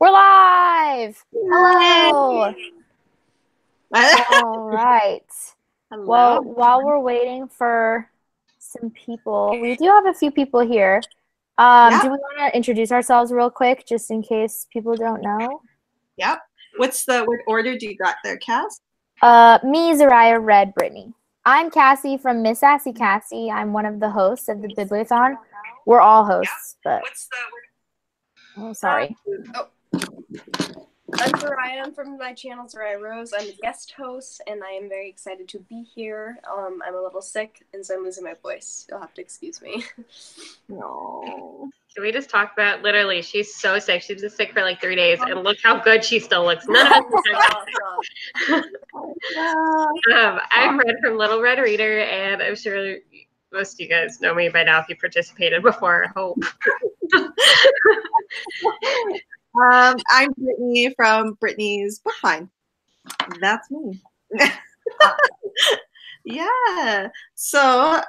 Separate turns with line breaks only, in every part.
We're live! Hello! All right.
Hello.
Well, while we're waiting for some people, we do have a few people here.
Yep.
Do we want to introduce ourselves real quick, just in case people don't know?
Yep. What order do you got there, Cass?
Me, ZARRIAH, read BRITTNI. I'm Cassie from Miss Sassy Cassie. I'm one of the hosts of the Bibliothon. We're all hosts, but... Oh, sorry.
I'm ZARRIAH. I'm from my channel, ZARRIAH Rose. I'm a guest host, and I am very excited to be here. I'm a little sick, and so I'm losing my voice. You'll have to excuse me.
No.
Can we just talk about, literally, she's so sick. She's been sick for like 3 days, and look how good she still looks. None of us. I'm Red from Little Red Reader, and I'm sure most of you guys know me by now if you participated before, I hope.
I'm BRITTNI from BRITTNI's Book Find. That's me. Yeah. So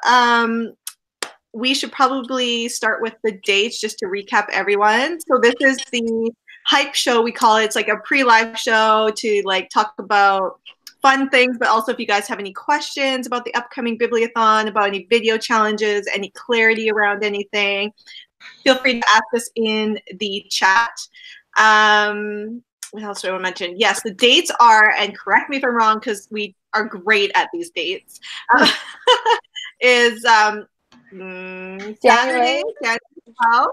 we should probably start with the dates just to recap everyone. So this is the hype show, we call it. It's like a pre-live show to like talk about fun things, but also if you guys have any questions about the upcoming Bibliothon, about any video challenges, any clarity around anything, feel free to ask us in the chat. What else do I want to mention? Yes, the dates are, and correct me if I'm wrong because we are great at these dates, is Saturday, January 12th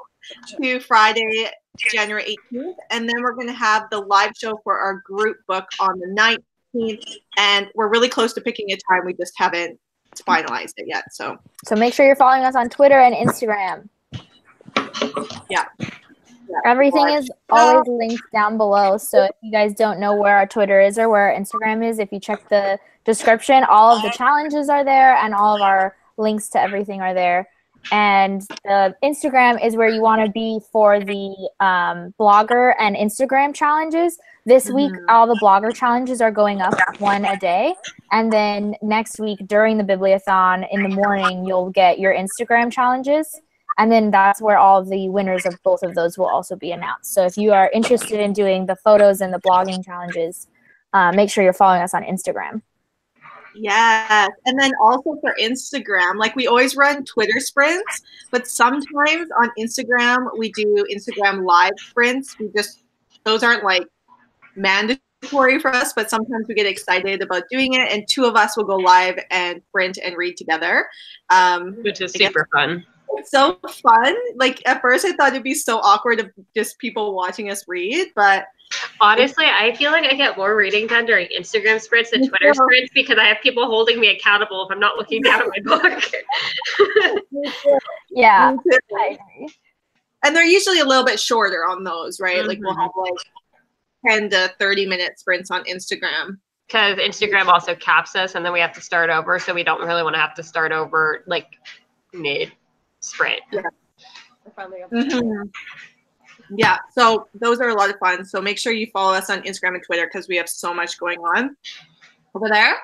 to Friday, January 18th. And then we're going to have the live show for our group book on the 19th. And we're really close to picking a time. We just haven't finalized it yet. So
make sure you're following us on Twitter and Instagram.
Yeah.
Everything is always linked down below. So if you guys don't know where our Twitter is or where our Instagram is, if you check the description, all of the challenges are there and all of our links to everything are there. And the Instagram is where you want to be for the blogger and Instagram challenges. This week, all the blogger challenges are going up one a day. And then next week during the Bibliothon in the morning, you'll get your Instagram challenges. And then that's where all of the winners of both of those will also be announced. So if you are interested in doing the photos and the blogging challenges, make sure you're following us on Instagram.
Yes, and then also for Instagram, like we always run Twitter sprints, but sometimes on Instagram, we do Instagram live sprints. Those aren't like mandatory for us, but sometimes we get excited about doing it, and two of us will go live and print and read together.
Which is super fun.
It's so fun. Like at first I thought it'd be so awkward of just people watching us read, but
honestly, I feel like I get more reading done during Instagram sprints than Twitter sprints because I have people holding me accountable if I'm not looking down at my book.
Yeah.
I agree. And they're usually a little bit shorter on those, right? Like we'll have like 10 to 30-minute sprints on Instagram.
Because Instagram also caps us and then we have to start over, so we don't really want to have to start over like mid-sprint.
Yeah. Yeah, so those are a lot of fun. So make sure you follow us on Instagram and Twitter because we have so much going on over there.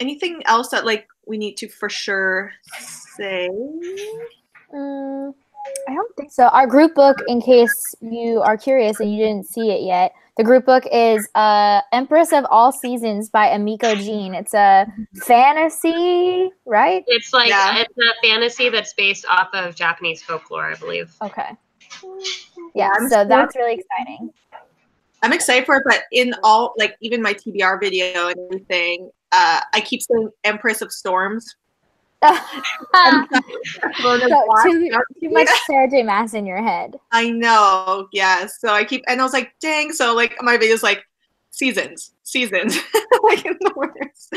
Anything else that like we need to for sure say?
I don't think so. Our group book, in case you are curious and you didn't see it yet, the group book is Empress of All Seasons by Emiko Jean. It's a fantasy, right?
It's like it's a fantasy that's based off of Japanese folklore, I believe.
Okay. Yeah, so that's really exciting.
I'm excited for it, but in all, like even my TBR video and everything, I keep saying Empress of Storms.
So too much Sarah J. Maas in your head.
I know, yes. So I was like, dang. So like my video's like seasons, like in the words.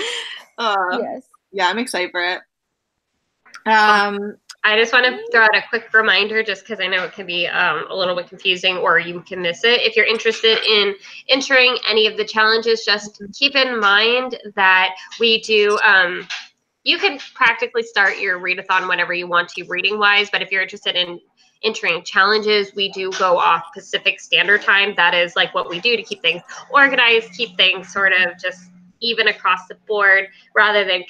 Yes.
Yeah, I'm excited for it.
I just want to throw out a quick reminder just because I know it can be a little bit confusing or you can miss it. If you're interested in entering any of the challenges, just keep in mind that we do you can practically start your read-a-thon whenever you want to reading-wise, but if you're interested in entering challenges, we do go off Pacific Standard Time. That is like what we do to keep things organized, keep things sort of just even across the board rather than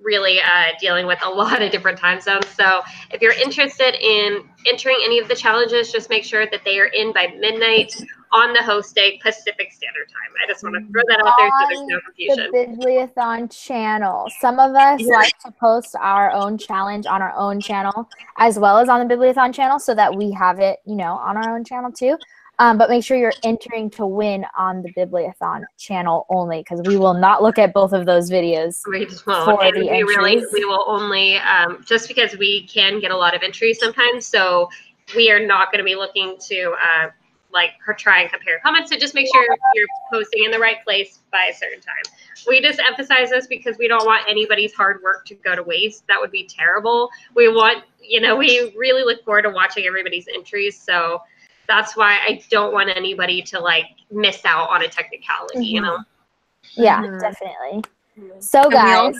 really dealing with a lot of different time zones. So if you're interested in entering any of the challenges, just make sure that they are in by midnight on the host day Pacific Standard Time. I just want to throw that out there so there's no confusion.
The Bibliothon channel. Some of us like to post our own challenge on our own channel as well as on the Bibliothon channel so that we have it, you know, on our own channel too. But make sure you're entering to win on the Bibliothon channel only, because we will not look at both of those videos.
We just won't. And we will only, just because we can get a lot of entries sometimes, so we are not going to be looking to like try and compare comments. So just make sure you're posting in the right place by a certain time. We just emphasize this because we don't want anybody's hard work to go to waste. That would be terrible. We want, you know, we really look forward to watching everybody's entries. So that's why I don't want anybody to like miss out on a technicality, you know?
Yeah, definitely. So guys,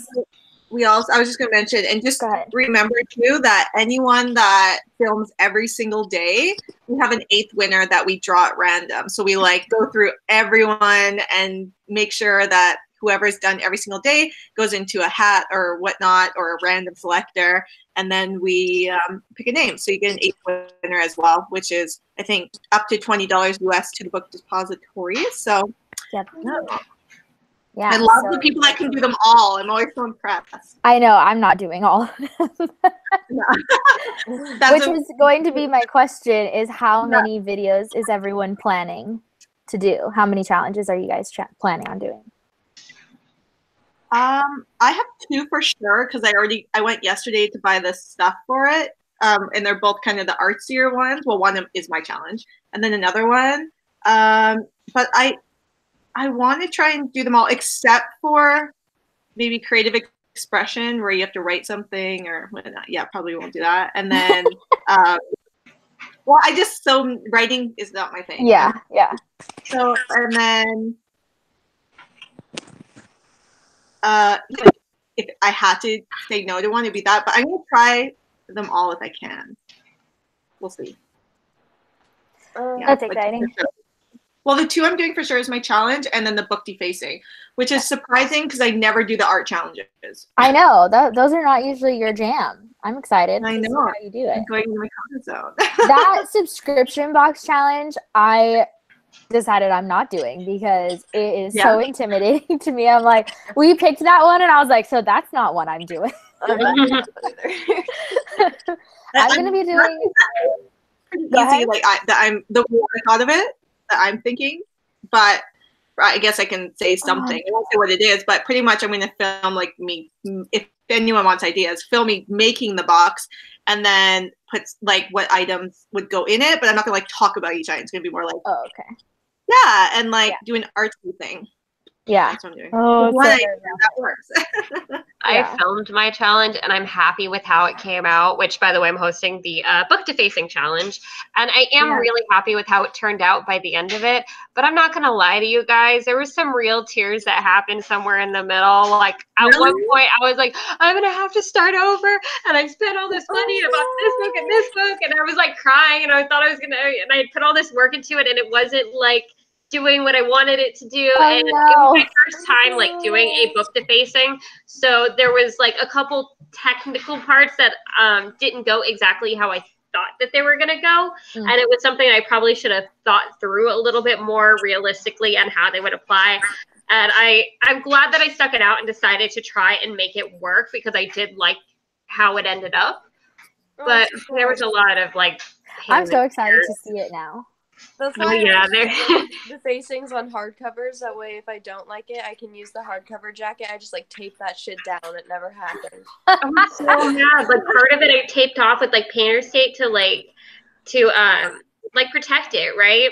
I was just going to mention, and just remember too, that anyone that films every single day, we have an 8th winner that we draw at random. So we like go through everyone and make sure that whoever's done every single day goes into a hat or whatnot, or a random selector, and then we pick a name. So you get an 8th winner as well, which is, I think, up to $20 US to the book depository. So
yeah,
I love the people that can do them all. I'm always so impressed.
I know, I'm not doing all of them. Which is going to be my question, is how many videos is everyone planning to do? How many challenges are you guys planning on doing?
I have 2 for sure, because I went yesterday to buy the stuff for it. And they're both kind of the artsier ones. Well, one is my challenge, and then another one. But I want to try and do them all, except for maybe creative expression, where you have to write something or whatnot. Yeah, probably won't do that. And then, well, so writing is not my thing.
Yeah.
So, and then, if I had to say no to one, it'd be that. But I'm gonna try them all if I can. We'll see.
That's exciting.
Well, the 2 I'm doing for sure is my challenge, and then the book defacing, which is surprising because I never do the art challenges.
I know. Those are not usually your jam. I'm excited.
I know.
How you do it.
I'm going into my comfort zone.
That subscription box challenge, I decided I'm not doing because it is so intimidating to me. I'm like, we picked that one, and I was like, so that's not what I'm doing. I'm going to be doing...
Easy, like I'm the way I thought of it, that I'm thinking, but I guess I can say something. I won't say what it is, but pretty much I'm going to film like me. If anyone wants ideas, film me making the box, and then put like what items would go in it. But I'm not going to like talk about each item. It's going to be more like, and like do an artsy thing.
Yeah.
That's what I'm doing.
Oh,
that works.
I filmed my challenge, and I'm happy with how it came out, which, by the way, I'm hosting the book defacing challenge, and I am really happy with how it turned out by the end of it. But I'm not going to lie to you guys. There were some real tears that happened somewhere in the middle. Like, at one point, I was like, I'm going to have to start over, and I spent all this money about this book and this book, and I was, like, crying, and I thought I was going to, and I put all this work into it, and it wasn't, like, doing what I wanted it to do. And it was my first time like doing a book defacing, so there was like a couple technical parts that didn't go exactly how I thought that they were gonna go, and it was something I probably should have thought through a little bit more realistically and how they would apply. And I'm glad that I stuck it out and decided to try and make it work, because I did like how it ended up. But there was a lot of like
I'm so excited to see it now.
That's why the facings on hardcovers. That way, if I don't like it, I can use the hardcover jacket. I just like tape that shit down. It never happened.
I'm so mad. Like part of it, I taped off with like painter's tape to protect it, right?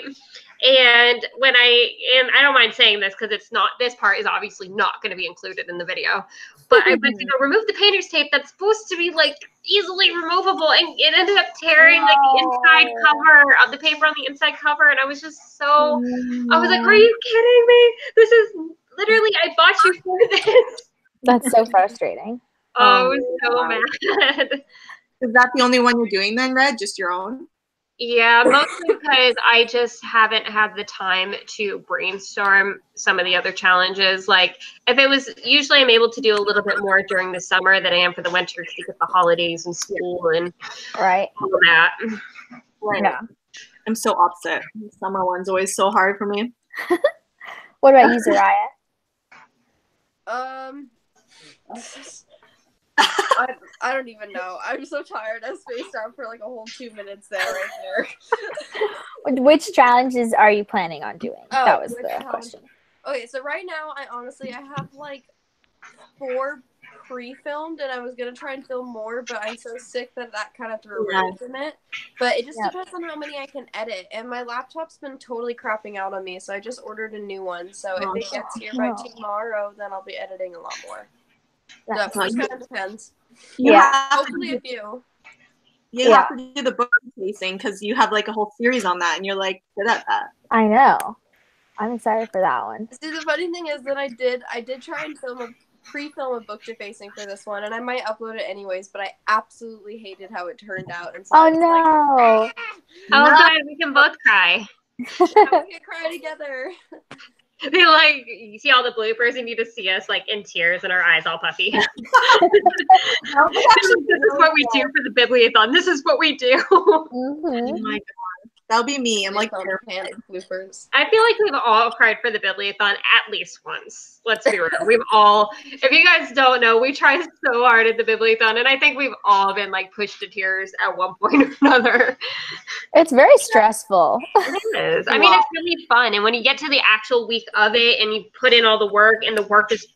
And I don't mind saying this because this part is obviously not going to be included in the video, but I went to go remove the painter's tape that's supposed to be like easily removable, and it ended up tearing like the inside cover of the paper on the inside cover, and I was just so, I was like, are you kidding me? This is literally, I bought you for this.
That's so frustrating.
Oh, I was so mad.
Is that the only one you're doing then, Red? Just your own?
Yeah, mostly because I just haven't had the time to brainstorm some of the other challenges. Like, if it was, usually I'm able to do a little bit more during the summer than I am for the winter because you get the holidays and school and
Right.
all of that.
Right.
Yeah.
I'm so opposite. The summer one's always so hard for me.
What about you, ZARRIAH?
I don't even know. I'm so tired. I spaced out for like a whole 2 minutes there, right there.
Which challenges are you planning on doing? That was the question.
Okay, so right now, I have like 4 pre-filmed, and I was gonna try and film more, but I'm so sick that kind of threw a wrench in it. But it just depends on how many I can edit, and my laptop's been totally crapping out on me, so I just ordered a new one. So if it gets here by tomorrow, then I'll be editing a lot more. So it just kind of depends. Hopefully a few.
You have to do the book tasting because you have like a whole series on that, and you're like good at that.
I know. I'm excited for that one.
See, the funny thing is that I did try and pre-film a book defacing for this one, and I might upload it anyways, but I absolutely hated how it turned out. And so
oh no!
Good, we can both cry.
We can cry together.
They like, you see all the bloopers and you just see us like in tears and our eyes all puffy. This is what we do for the Bibliothon. This is what we do.
Oh my god. That'll be me. I'm like
bloopers.
I feel like we've all cried for the Bibliothon at least once. Let's be real. We've all, if you guys don't know, we try so hard at the Bibliothon, and I think we've all been like pushed to tears at one point or another.
It's very stressful.
It is. I mean, it's really fun. And when you get to the actual week of it and you put in all the work, and the work is,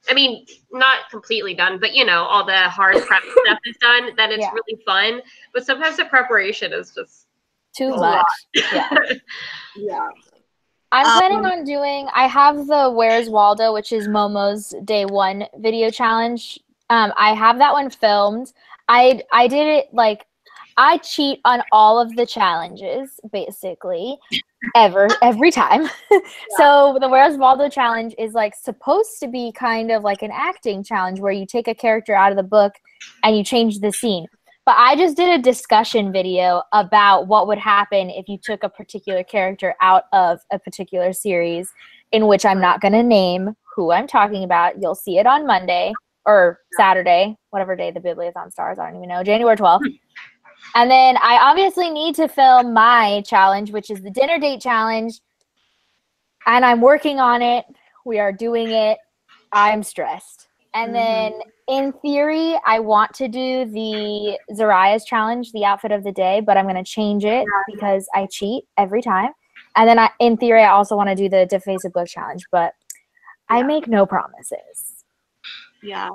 I mean, not completely done, but you know, all the hard prep stuff is done, then it's really fun. But sometimes the preparation is just
too much.
Yeah.
I'm planning on doing, I have the Where's Waldo, which is Momo's day 1 video challenge. I have that one filmed. I did it like, I cheat on all of the challenges, basically, every time. So the Where's Waldo challenge is like supposed to be kind of like an acting challenge where you take a character out of the book and you change the scene. But I just did a discussion video about what would happen if you took a particular character out of a particular series, in which I'm not going to name who I'm talking about. You'll see it on Monday or Saturday, whatever day the Bibliothon starts. I don't even know, January 12th. And then I obviously need to film my challenge, which is the dinner date challenge. And I'm working on it. We are doing it. I'm stressed. And then in theory, I want to do the ZARRIAH's challenge, the outfit of the day, but I'm going to change it because I cheat every time. And then in theory, I also want to do the Deface a book challenge, but I make no promises.
Yeah.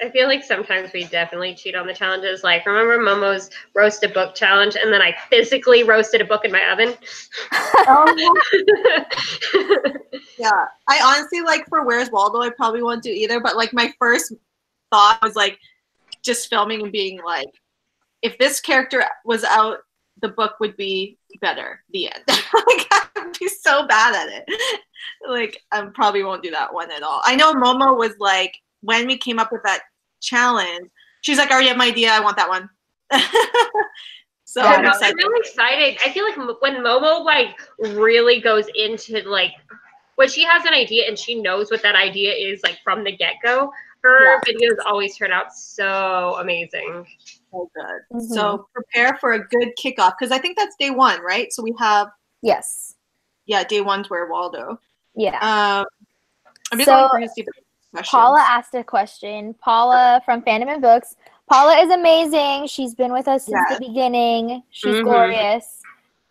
I feel like sometimes we definitely cheat on the challenges. Like, remember Momo's roast a book challenge, and then I physically roasted a book in my oven?
Yeah. I honestly, like, for Where's Waldo, I probably won't do either, but, like, my first thought was, like, just filming and being like, if this character was out, the book would be better. The end. Like, I would be so bad at it. Like, I probably won't do that one at all. I know Momo was, like, when we came up with that challenge, she's like, I already have my idea. I want that one. So I'm excited.
really excited. I feel like when Momo like really goes into like when she has an idea and she knows what that idea is like from the get-go, her videos always turn out so amazing.
So good. So prepare for a good kickoff because I think that's day 1, right? So we have day 1's Where Waldo. I'm just going to see the questions.
Paula asked a question. Paula from Fandom and Books. Paula is amazing. She's been with us since the beginning. She's glorious.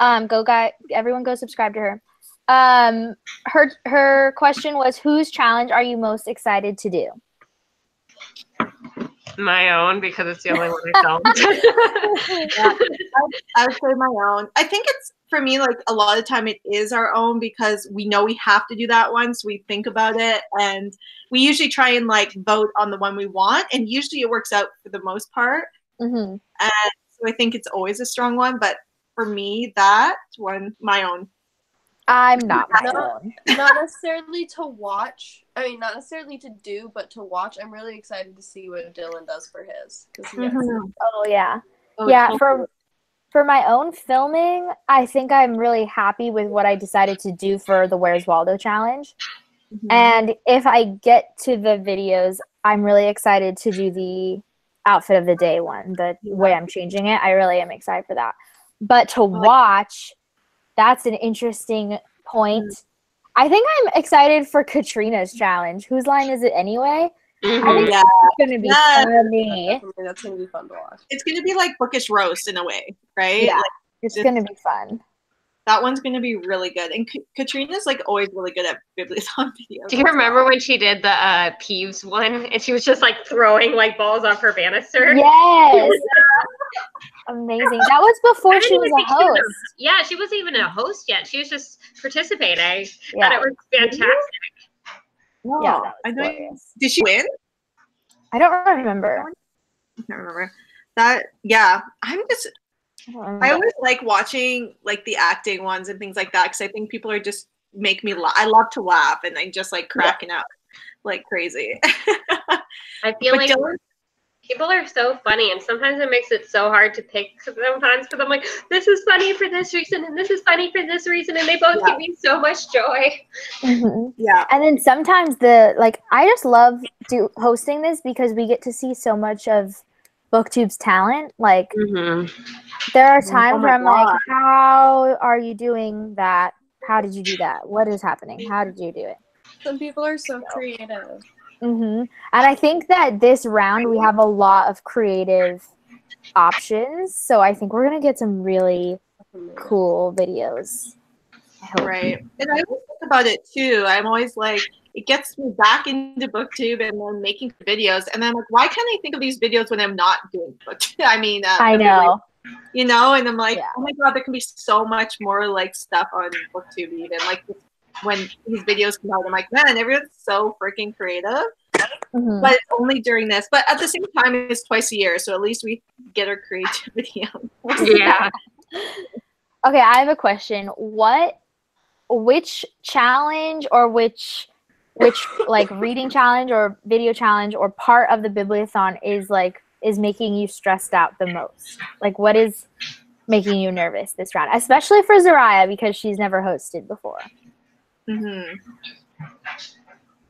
Everyone go subscribe to her. Her question was, whose challenge are you most excited to do?
My own, because it's the only one I filmed.
I would say my own. I think it's, for me, like a lot of the time it is our own because we know we have to do that one, so we think about it, and we usually try and like vote on the one we want, and usually it works out for the most part. And so I think it's always a strong one, but for me, that one, my own.
I'm not my own.
Not necessarily to watch. I mean, not necessarily to do, but to watch. I'm really excited to see what Dylan does for his.
Oh yeah. Yeah, For my own filming, I think I'm really happy with what I decided to do for the Where's Waldo challenge. And if I get to the videos, I'm really excited to do the outfit of the day one, the way I'm changing it. I really am excited for that. But to watch, that's an interesting point. I think I'm excited for Katrina's challenge. Whose line is it anyway? I think it's going to be funny.
That's going to be fun to watch.
It's going to be like bookish roast in a way, right?
Yeah,
like,
it's going to be fun.
That one's going to be really good. And Katrina's like always really good at Bibliothon videos.
Do you remember when she did the Peeves one and she was just like throwing like balls off her banister?
Yes. Amazing. That was before she was a host.
Yeah, she wasn't even a host yet. She was just participating.
Yeah.
And it was fantastic.
No,
Yeah, that was glorious.
Did she win?
I don't remember.
I can't remember. That, yeah. I always like watching like the acting ones and things like that because I think people are just make me laugh. I love to laugh and I'm just like cracking up like crazy.
I feel like people are so funny and sometimes it makes it so hard to pick sometimes because I'm like, this is funny for this reason and this is funny for this reason and they both give me so much joy.
Yeah. And then sometimes I just love hosting this because we get to see so much of BookTube's talent. Like there are times where I'm like, how are you doing that? How did you do that? What is happening? How did you do it?
Some people are so creative.
And I think that this round we have a lot of creative options. So I think we're going to get some really cool videos.
Right. And I always think about it too. I'm always like, it gets me back into BookTube and then making videos. And then like, why can't I think of these videos when I'm not doing BookTube? I mean,
I know.
You know, and I'm like, oh my God, there can be so much more like stuff on BookTube even. Like when these videos come out, I'm like, man, everyone's so freaking creative. But it's only during this. But at the same time, it's twice a year. So at least we get our creativity out.
Yeah.
Okay, I have a question. Which challenge or which like reading challenge or video challenge or part of the Bibliothon is making you stressed out the most? Like what is making you nervous this round? Especially for ZARRIAH because she's never hosted before.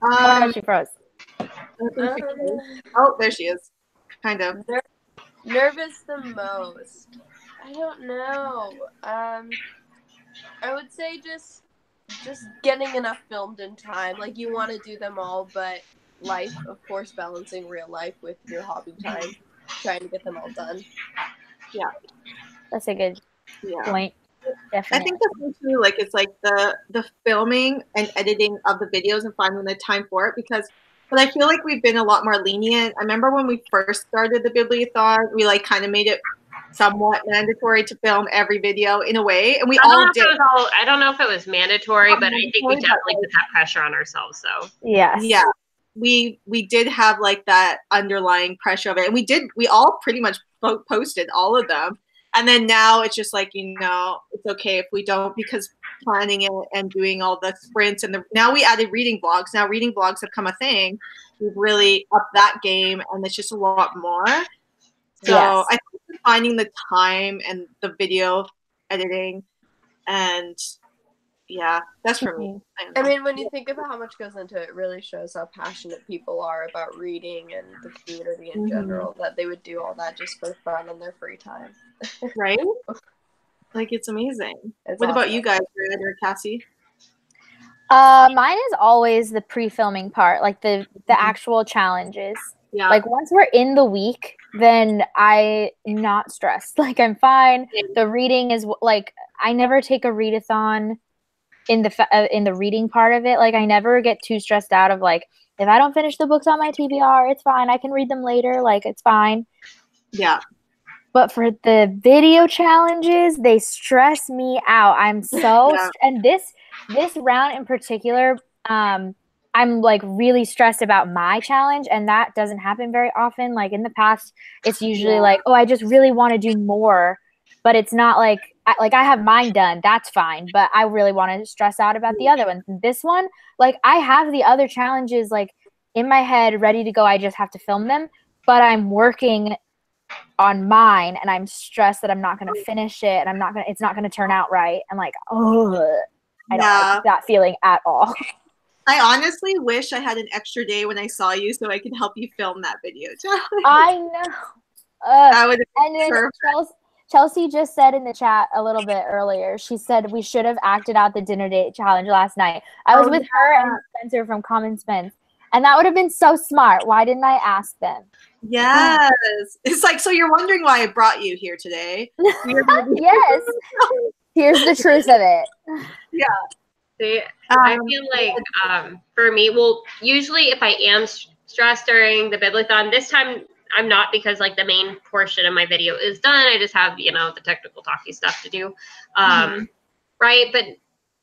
Oh, she froze.
Oh, there she is. Kind of.
Nervous the most. I don't know. I would say just getting enough filmed in time. Like you want to do them all, but life, of course, balancing real life with your hobby time, trying to get them all done.
Yeah,
that's a good point. Definitely.
I think that's one too. Like it's like the filming and editing of the videos and finding the time for it but I feel like we've been a lot more lenient. I remember when we first started the Bibliothon, we like kind of made it somewhat mandatory to film every video in a way, and we all did.
I don't know if it was mandatory, but I think we definitely put that pressure on ourselves. So
yeah,
we did have like that underlying pressure of it, and we all pretty much posted all of them. And then now it's just like, you know, it's okay if we don't because planning it and doing all the sprints and now we added reading vlogs. Now reading vlogs have come a thing. We've really upped that game and it's just a lot more. So I think finding the time and the video editing and that's for me.
I mean, when you think about how much goes into it, it really shows how passionate people are about reading and the community in general, that they would do all that just for fun in their free time.
Right? Like, it's amazing.
What
about you guys, Red or Cassie?
Mine is always the pre-filming part, like the actual challenges. Yeah. Like, once we're in the week, then I'm not stressed. Like, I'm fine. The reading is, like, I never take a read-a-thon in the reading part of it. Like, I never get too stressed out of, like, if I don't finish the books on my TBR, it's fine. I can read them later. Like, it's fine.
Yeah.
But for the video challenges, they stress me out. I'm so and this round in particular, I'm like really stressed about my challenge, and that doesn't happen very often. Like in the past, it's usually like, oh, I just really want to do more, but it's not like I have mine done. That's fine, but I really want to stress out about the other ones. This one, like I have the other challenges like in my head ready to go. I just have to film them, but I'm working on mine and I'm stressed that I'm not going to finish it and it's not going to turn out right. I'm like, oh, I don't like that feeling at all.
I honestly wish I had an extra day when I saw you so I could help you film that video challenge.
I know.
That would
and then Chelsea just said in the chat a little bit earlier, she said we should have acted out the dinner date challenge last night. I was with her and Spencer from Common Spence, and that would have been so smart. Why didn't I ask them?
Yes. It's like, so you're wondering why I brought you here today.
Yes. Here's the truth of it.
Yeah.
See, I feel like for me, well, usually if I am stressed during the Bibliothon, this time I'm not, because like the main portion of my video is done. I just have, you know, the technical talky stuff to do. Right. But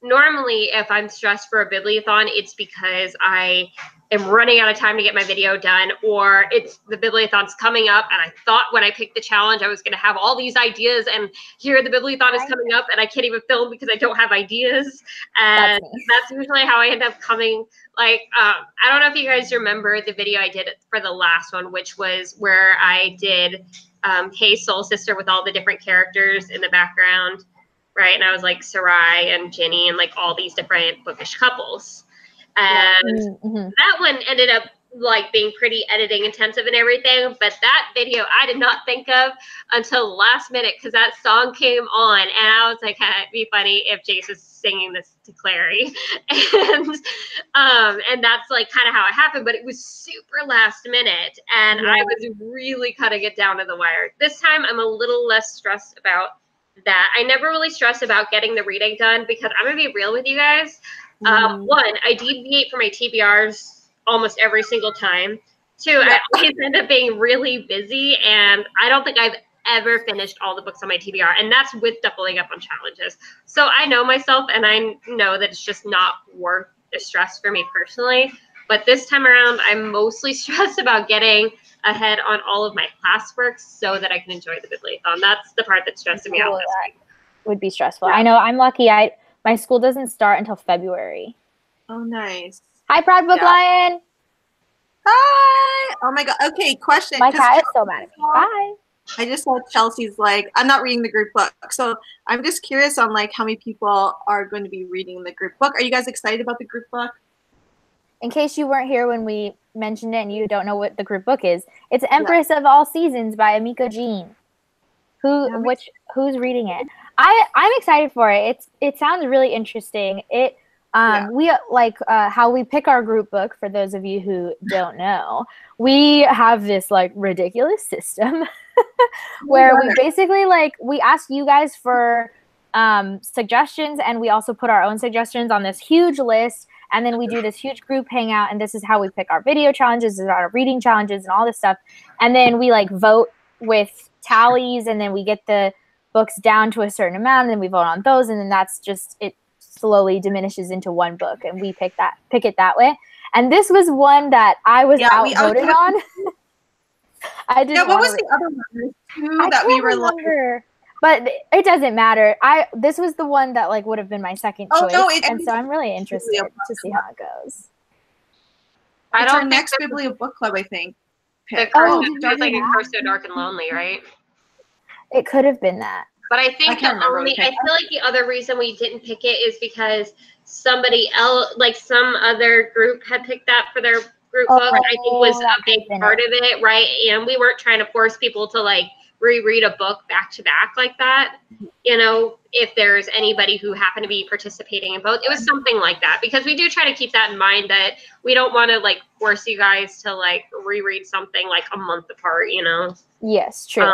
normally if I'm stressed for a Bibliothon, it's because I am running out of time to get my video done, or it's the Bibliothon's coming up and I thought when I picked the challenge I was going to have all these ideas, and here the Bibliothon is coming up and I can't even film because I don't have ideas. And that's usually how I end up coming. Like, I don't know if you guys remember the video I did for the last one, which was where I did Hey Soul Sister with all the different characters in the background, right? And I was like Sarai and Ginny and like all these different bookish couples. And that one ended up like being pretty editing intensive and everything, but that video I did not think of until the last minute, because that song came on and I was like, it'd be funny if Jace is singing this to Clary. And that's like kind of how it happened, but it was super last minute and I was really cutting it down to the wire. This time I'm a little less stressed about that. I never really stress about getting the reading done, because I'm gonna be real with you guys. One, I deviate from my TBRs almost every single time. Two, I always end up being really busy, and I don't think I've ever finished all the books on my TBR, and that's with doubling up on challenges. So I know myself, and I know that it's just not worth the stress for me personally. But this time around, I'm mostly stressed about getting ahead on all of my classwork so that I can enjoy the Bibliothon. That's the part that's stressing me out this week.
Would be stressful. I know. I'm lucky. My school doesn't start until February.
Oh, nice.
Hi, Proud Book Lion.
Hi. Oh my God. Okay, question.
My cat is so mad at me. Bye.
I just saw Chelsea's like, I'm not reading the group book. So I'm just curious on like how many people are going to be reading the group book. Are you guys excited about the group book?
In case you weren't here when we mentioned it and you don't know what the group book is, it's Empress of All Seasons by Amiko Jean. Who's reading it? I'm excited for it. It sounds really interesting. We like how we pick our group book. For those of you who don't know, we have this like ridiculous system where we basically we ask you guys for suggestions, and we also put our own suggestions on this huge list, and then we do this huge group hangout, and this is how we pick our video challenges and our reading challenges and all this stuff, and then we like vote with tallies, and then we get the books down to a certain amount, and then we vote on those, and then that's just it. Slowly diminishes into one book, and we pick it that way. And this was one that I was outvoted on. I didn't.
What was the other one? That we were like,
but it doesn't matter. This was the one that like would have been my second choice, and so I'm really interested to see how it goes.
It's our next Biblio Book Club, I think.
The Curse So Dark and Lonely, right?
It could have been that.
But I think I feel like the other reason we didn't pick it is because somebody else, like some other group, had picked that for their group book. I think was a big part of it, right? And we weren't trying to force people to like reread a book back to back like that. You know, if there's anybody who happened to be participating in both, it was something like that, because we do try to keep that in mind, that we don't want to like force you guys to like reread something like a month apart, you know?
Yes, true.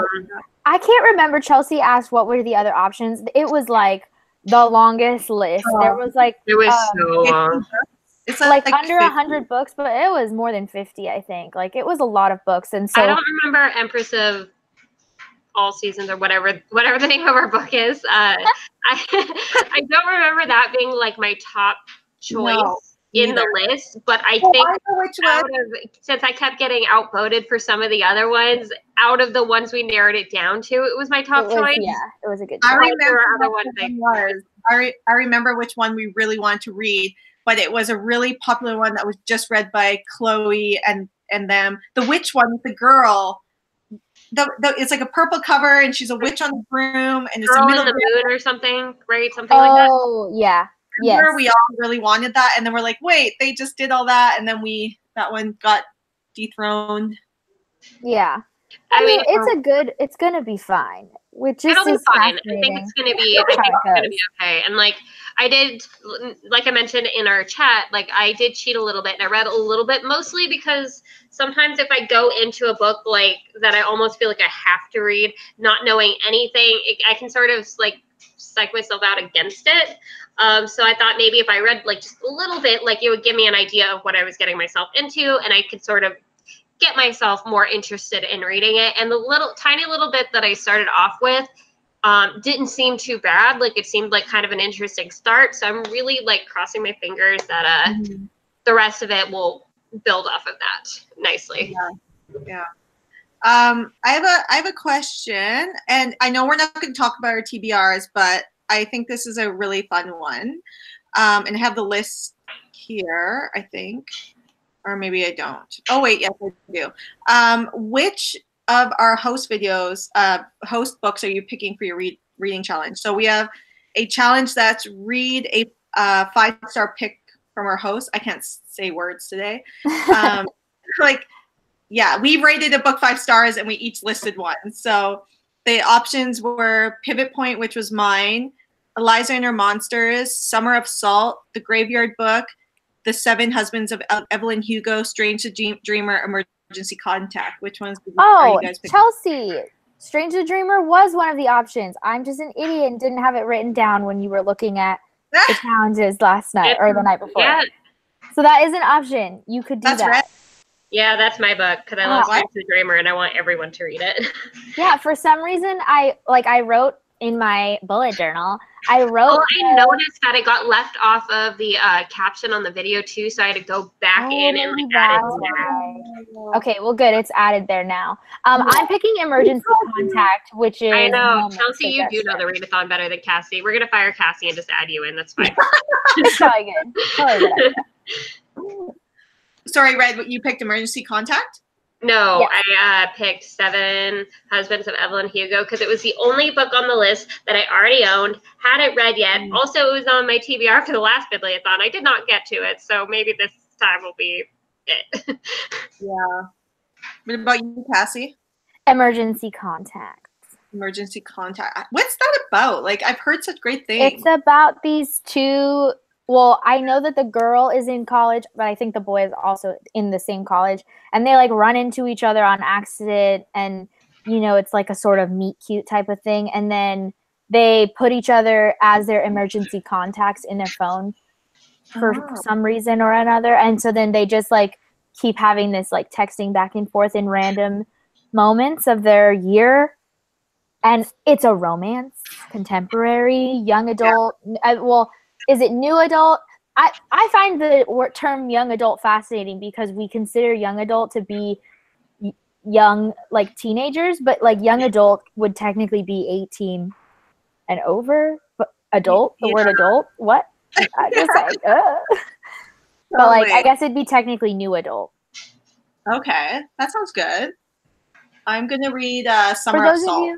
I can't remember. Chelsea asked what were the other options. It was like the longest list. There was like
it was so long.
It's
like under 100 books, but it was more than 50, I think. Like it was a lot of books, and so
I don't remember Empress of All Seasons or whatever the name of our book is. I don't remember that being like my top choice in the list, but I think since I kept getting outvoted for some of the other ones, out of the ones we narrowed it down to, it was my top choice.
Yeah, it was a good choice.
I remember which one we really wanted to read, but it was a really popular one that was just read by Chloe and them. The witch one with the girl. it's like a purple cover, and she's a witch on the broom, and it's
Girl
a
in
middle
the Moon or something, right? Something like that.
Oh, yeah. Yes.
We all really wanted that, and then we're like, wait, they just did all that, and then that one got dethroned.
Yeah. I mean, it's gonna be fine. Which is
it'll be fine. I think
I
it's gonna be okay. And like I mentioned in our chat, like I did cheat a little bit, and I read a little bit, mostly because sometimes if I go into a book like that, I almost feel like I have to read, not knowing anything, I can sort of like psych myself out against it. So I thought maybe if I read like just a little bit, like it would give me an idea of what I was getting myself into, and I could sort of get myself more interested in reading it. And the tiny little bit that I started off with didn't seem too bad. Like it seemed like kind of an interesting start. So I'm really like crossing my fingers that the rest of it will build off of that nicely.
Yeah. I have a question, and I know we're not going to talk about our TBRs, but I think this is a really fun one. And I have the list here, I think. Or maybe I don't. Oh, wait, yes, I do. Which of our host videos, host books are you picking for your reading challenge? So we have a challenge that's read a 5-star pick from our host. I can't say words today. We rated a book 5 stars, and we each listed one. So the options were Pivot Point, which was mine, Eliza and Her Monsters, Summer of Salt, The Graveyard Book, The 7 Husbands of Evelyn Hugo, Strange the Dreamer, Emergency Contact. Which ones are you guys picking?
Chelsea, Strange the Dreamer was one of the options. I'm just an idiot and didn't have it written down when you were looking at the challenges last night or the night before. Yeah. So that is an option. You could do that. Right.
Yeah, that's my book because I love Strange the Dreamer and I want everyone to read it.
Yeah, for some reason I wrote in my bullet journal. I
noticed that it got left off of the caption on the video too, so I had to go back in and add it there.
Okay, well, good. It's added there now. I'm picking Emergency Contact, which is.
I know, Chelsea. You do know the read-a-thon better than Cassie. We're gonna fire Cassie and just add you in. That's fine.
Probably good.
Sorry, Red. You picked Emergency Contact?
No, yes. I picked 7 Husbands of Evelyn Hugo because it was the only book on the list that I already owned, hadn't read yet. Also, it was on my TBR for the last Bibliothon. I did not get to it, so maybe this time will be it.
Yeah. What about you, Cassie?
Emergency Contact.
Emergency Contact. What's that about? Like, I've heard such great things.
It's about these two. Well, I know that the girl is in college, but I think the boy is also in the same college. And they, like, run into each other on accident. And, you know, it's like a sort of meet cute type of thing. And then they put each other as their emergency contacts in their phone for some reason or another. And so then they just, like, keep having this, like, texting back and forth in random moments of their year. And it's a romance, contemporary, young adult. Is it new adult? I find the term young adult fascinating because we consider young adult to be young, like teenagers, but like young adult would technically be 18 and over. But adult, the word adult, what? I just like, But like, I guess it'd be technically new adult.
Okay, that sounds good. I'm gonna read Summer of Salt.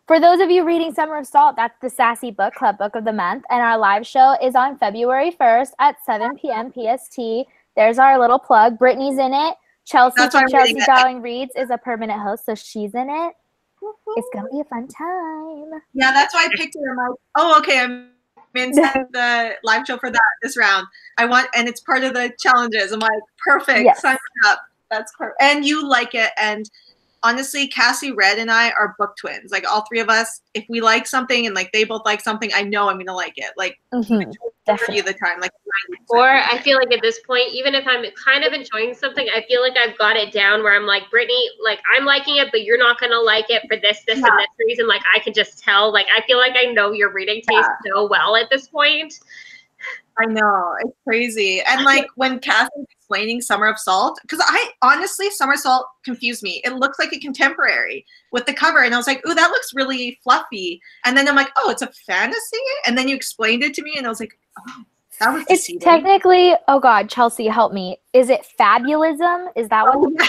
For those of you reading Summer of Salt, that's the Sassy Book Club Book of the Month. And our live show is on February 1st at 7 p.m. PST. There's our little plug. Brittany's in it. Chelsea from Chelsea Darling Reads is a permanent host, so she's in it. It's going to be a fun time.
Yeah, that's why I picked it. I'm like, okay, I'm in the live show for this round. And it's part of the challenges. I'm like, perfect. Yes. Sign up. That's perfect. And you like it. And honestly, Cassie, Red, and I are book twins. Like, all 3 of us, if we like something and, like, they both like something, I know I'm going to like it. Like, definitely the time. Like,
or I feel like at this point, even if I'm kind of enjoying something, I feel like I've got it down where I'm like, Brittany, like, I'm liking it, but you're not going to like it for this, and this reason. Like, I can just tell. Like, I feel like I know your reading taste so well at this point.
I know. It's crazy. And, like, when Cassie was explaining Summer of Salt, because honestly, Summer of Salt confused me. It looks like a contemporary with the cover. And I was like, ooh, that looks really fluffy. And then I'm like, oh, it's a fantasy? And then you explained it to me, and I was like, oh. That was
It's
deceiving.
technically, oh God, Chelsea, help me. Is it fabulism? Is that what?
Oh, yeah.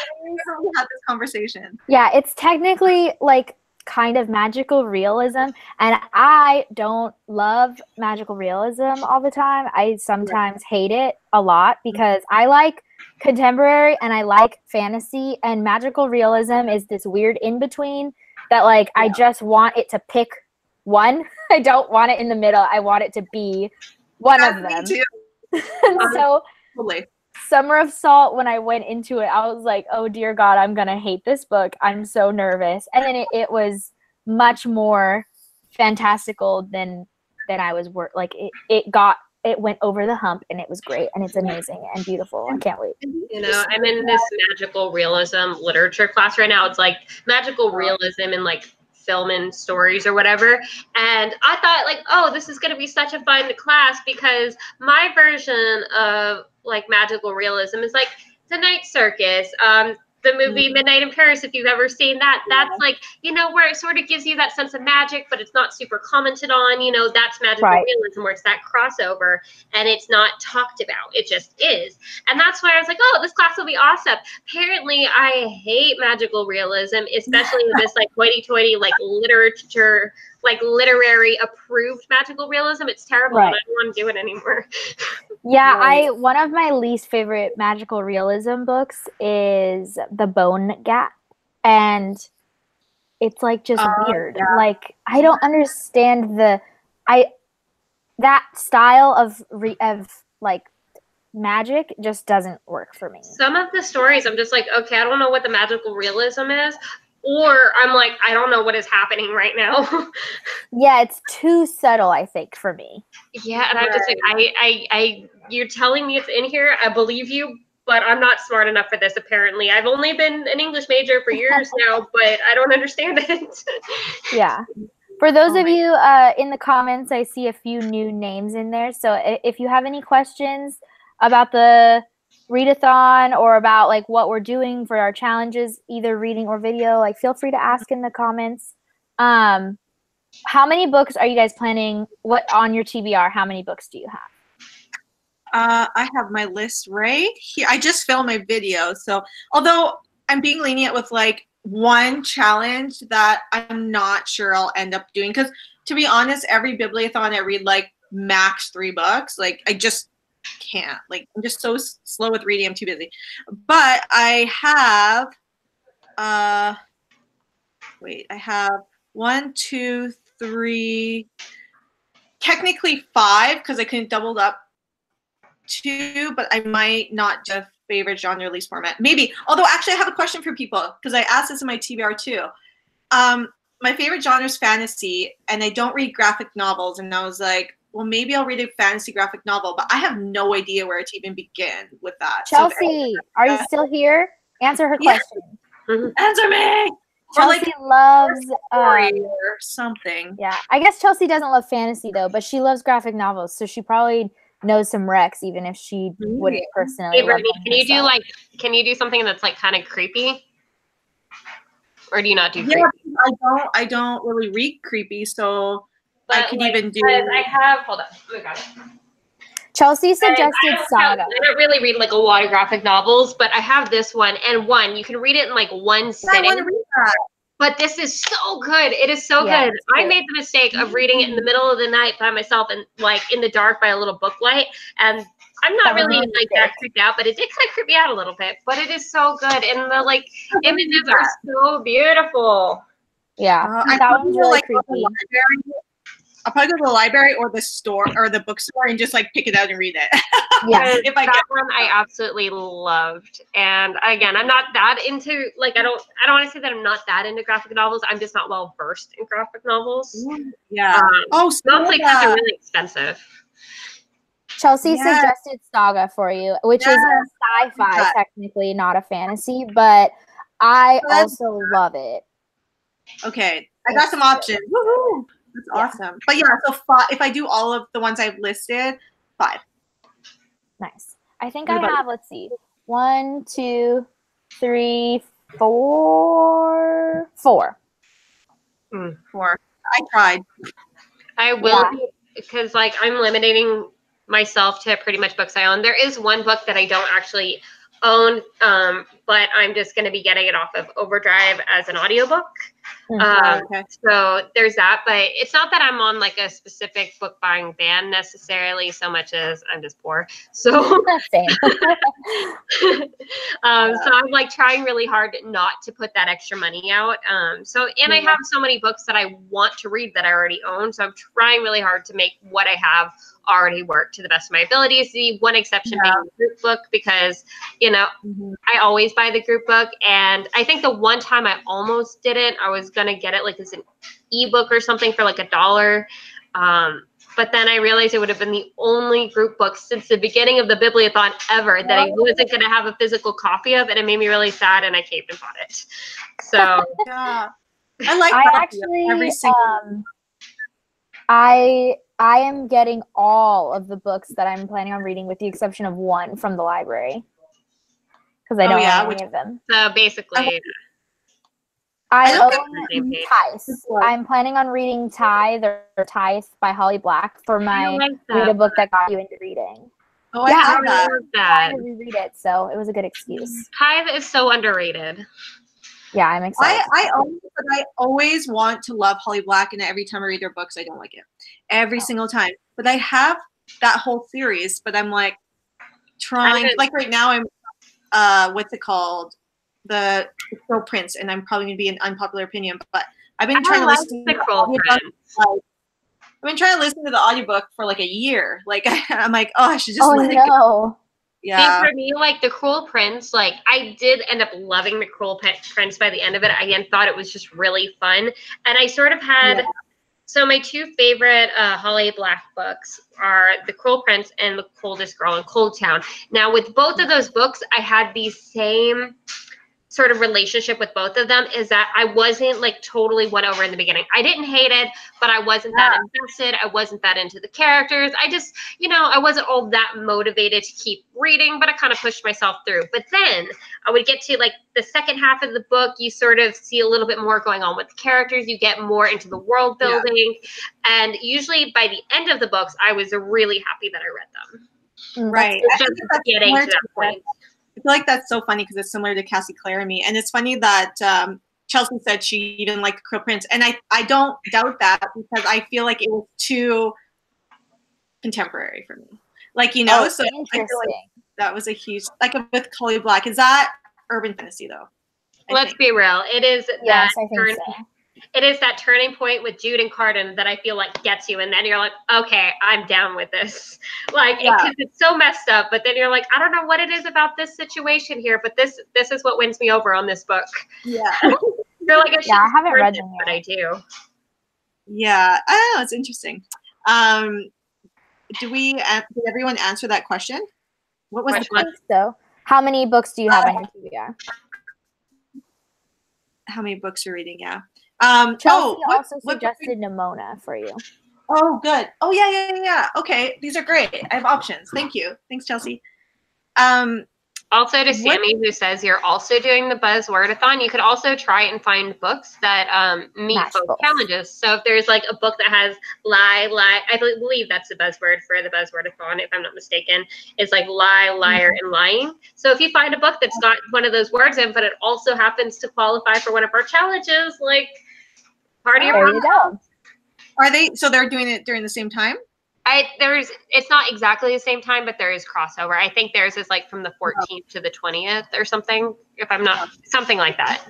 We had this conversation.
Yeah, it's technically like kind of magical realism, and I don't love magical realism all the time. I sometimes hate it a lot because I like contemporary and I like fantasy, and magical realism is this weird in between that like I just want it to pick one. I don't want it in the middle. I want it to be one of them.
Me too.
And so
Totally.
Summer of Salt, when I went into it, I was like, oh dear God, I'm gonna hate this book. I'm so nervous. And then it was much more fantastical than I was it went over the hump, and it was great, and it's amazing and beautiful. I can't wait.
You know, I'm in this magical realism literature class right now. It's like magical realism and like film and stories or whatever. And I thought like, oh, this is going to be such a fun class because my version of like magical realism is like The Night Circus, the movie Midnight in Paris, if you've ever seen that. That's like, you know, where it sort of gives you that sense of magic, but it's not super commented on. You know, that's magical realism, where it's that crossover and it's not talked about. It just is. And that's why I was like, oh, this class will be awesome. Apparently, I hate magical realism, especially in this like hoity-toity like literature, like literary approved magical realism. It's terrible, and I don't want to do it anymore.
Yeah, one of my least favorite magical realism books is The Bone Gap, and it's like just weird. Yeah. Like I don't understand that style of like magic just doesn't work for me.
Some of the stories I'm just like, okay, I don't know what the magical realism is. Or I'm like, I don't know what is happening right now.
Yeah, it's too subtle, I think, for me.
Yeah, and I'm just like, you're telling me it's in here. I believe you, but I'm not smart enough for this, apparently. I've only been an English major for years now, but I don't understand it.
Yeah. For those of you in the comments, I see a few new names in there. So if you have any questions about the read-a-thon or about like what we're doing for our challenges, either reading or video, like feel free to ask in the comments. How many books are you guys planning? What on your TBR? How many books do you have?
I have my list right here. I just filmed my video, so although I'm being lenient with like one challenge that I'm not sure I'll end up doing, because to be honest, every bibliothon I read like max 3 books. Like I just can't. Like I'm just so slow with reading. I'm too busy. But I have I have 1, 2, 3, technically 5 because I couldn't double up 2, but I might not just favorite genre release format. Maybe. Although actually I have a question for people because I asked this in my TBR too. My favorite genre is fantasy, and I don't read graphic novels, and I was like, well, maybe I'll read a fantasy graphic novel, but I have no idea where to even begin with that.
Chelsea, are you still here? Answer her question.
Answer me!
Chelsea loves
or something.
Yeah, I guess Chelsea doesn't love fantasy though, but she loves graphic novels, so she probably knows some recs, even if she wouldn't personally.
Hey, Brittany, can you do something that's like kind of creepy? Or do you not do creepy?
I don't really read creepy, so I could
like,
even do.
I have. Hold on. Oh my God.
Chelsea suggested Saga.
I don't really read like a lot of graphic novels, but I have this one, and you can read it in like one sitting.
I want to read that.
But this is so good. It is so good. I made the mistake of reading it in the middle of the night by myself and like in the dark by a little book light. And I'm not really like that creeped out, but it did kind of creep me out a little bit. But it is so good, and the like images are so beautiful.
Yeah, that one's really creepy.
I'll probably go to the library or the store or the bookstore and just like pick it out and read it.
Yeah,
if I get one, I absolutely loved. And again, I'm not that into like I don't want to say that I'm not that into graphic novels. I'm just not well versed in graphic novels.
Yeah.
Most places are really expensive.
Chelsea suggested Saga for you, which is a sci-fi, technically not a fantasy, but I also love it.
Okay, I got some options. Woohoo! That's awesome. But yeah, so if I do all of the ones I've listed, 5.
Nice. I think I have, let's see, 1, 2, 3, 4. 4.
4. I tried.
I will because like I'm limiting myself to pretty much books I own. There is one book that I don't actually own, but I'm just going to be getting it off of Overdrive as an audiobook.
Okay.
So there's that, but it's not that I'm on like a specific book buying ban necessarily, so much as I'm just poor. So,
Same.
so I'm like trying really hard not to put that extra money out. And I have so many books that I want to read that I already own. So I'm trying really hard to make what I have already work to the best of my abilities. The one exception being the group book, because, you know, I always buy the group book. And I think the one time I almost didn't, I was going to get it like as an ebook or something for like $1. But then I realized it would have been the only group book since the beginning of the Bibliothon ever that I wasn't going to have a physical copy of. And it made me really sad, and I caved and bought it. So
Yeah. I like
I
that.
actually,
Every single
I am getting all of the books that I'm planning on reading, with the exception of one from the library, because I don't own any of them.
So basically,
I
don't
own Tice. I'm planning on reading Tice by Holly Black for my read a book that got you into reading.
Oh, I have that.
I wanted to reread it, so it was a good excuse.
Tithe is so underrated.
Yeah, I'm excited.
I own it, but I always want to love Holly Black, and every time I read their books, I don't like it. Every single time. But I have that whole series, but I'm like trying, like right now I'm, what's it called? The Crow Prince, and I'm probably going to be an unpopular opinion, but I've been trying to listen to the audiobook. I've been trying to listen to the audiobook for like a year. Like, I'm like, oh, I should just let it go. Yeah.
See, for me, like the Cruel Prince, like I did end up loving the Cruel Prince by the end of it. I again thought it was just really fun, and I sort of had. So my two favorite Holly Black books are The Cruel Prince and The Coldest Girl in Cold Town. Now, with both of those books, I had the same sort of relationship with both of them, is that I wasn't like totally won over in the beginning. I didn't hate it, but I wasn't that invested. I wasn't that into the characters. I just, you know, I wasn't all that motivated to keep reading, but I kind of pushed myself through. But then I would get to like the second half of the book, you sort of see a little bit more going on with the characters. You get more into the world building. And usually by the end of the books, I was really happy that I read them.
Right.
Just getting to that point.
I feel like that's so funny because it's similar to Cassie, Claire, and me. And it's funny that Chelsea said she even liked Crow Prince. And I don't doubt that, because I feel like it was too contemporary for me. Like, you know, so I feel like that was a huge, like with Holly Black. Is that urban fantasy, though?
Let's be real. It is
I think so.
It is that turning point with Jude and Carden that I feel like gets you, and then you're like, okay, I'm down with this. Like, because it's so messed up, but then you're like, I don't know what it is about this situation here, but this is what wins me over on this book.
Yeah.
You're like,
I haven't read them
yet, but I do.
Yeah, I don't know. It's interesting. Did everyone answer that question? What was the question?
I think so. How many books do you have on your TBR?
How many books you're reading? Yeah.
Chelsea also suggested Nimona for you.
Oh, good. Oh, yeah. Okay, these are great. I have options. Thank you. Thanks, Chelsea.
Also to Sammy, who says you're also doing the Buzzword-a-thon, you could also try and find books that meet both challenges. So if there's like a book that has lie, I believe that's the buzzword for the Buzzword-a-thon, if I'm not mistaken, is like lie, liar, and lying. So if you find a book that's got one of those words in, but it also happens to qualify for one of our challenges, like part of your problem.
Are they, so they're doing it during the same time?
It's not exactly the same time, but there is crossover. I think theirs is like from the 14th to the 20th or something, if I'm not, something like that.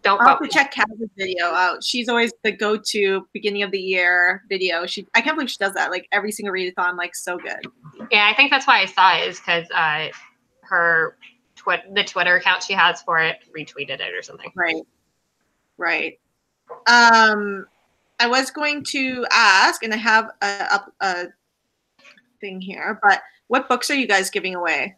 I'll
have to check Kaz's video out. She's always the go-to beginning of the year video. I can't believe she does that. Like every single readathon, like so good.
Yeah, I think that's why I saw it, is because the Twitter account she has for it retweeted it or something.
Right. I was going to ask, and I have a thing here, but what books are you guys giving away?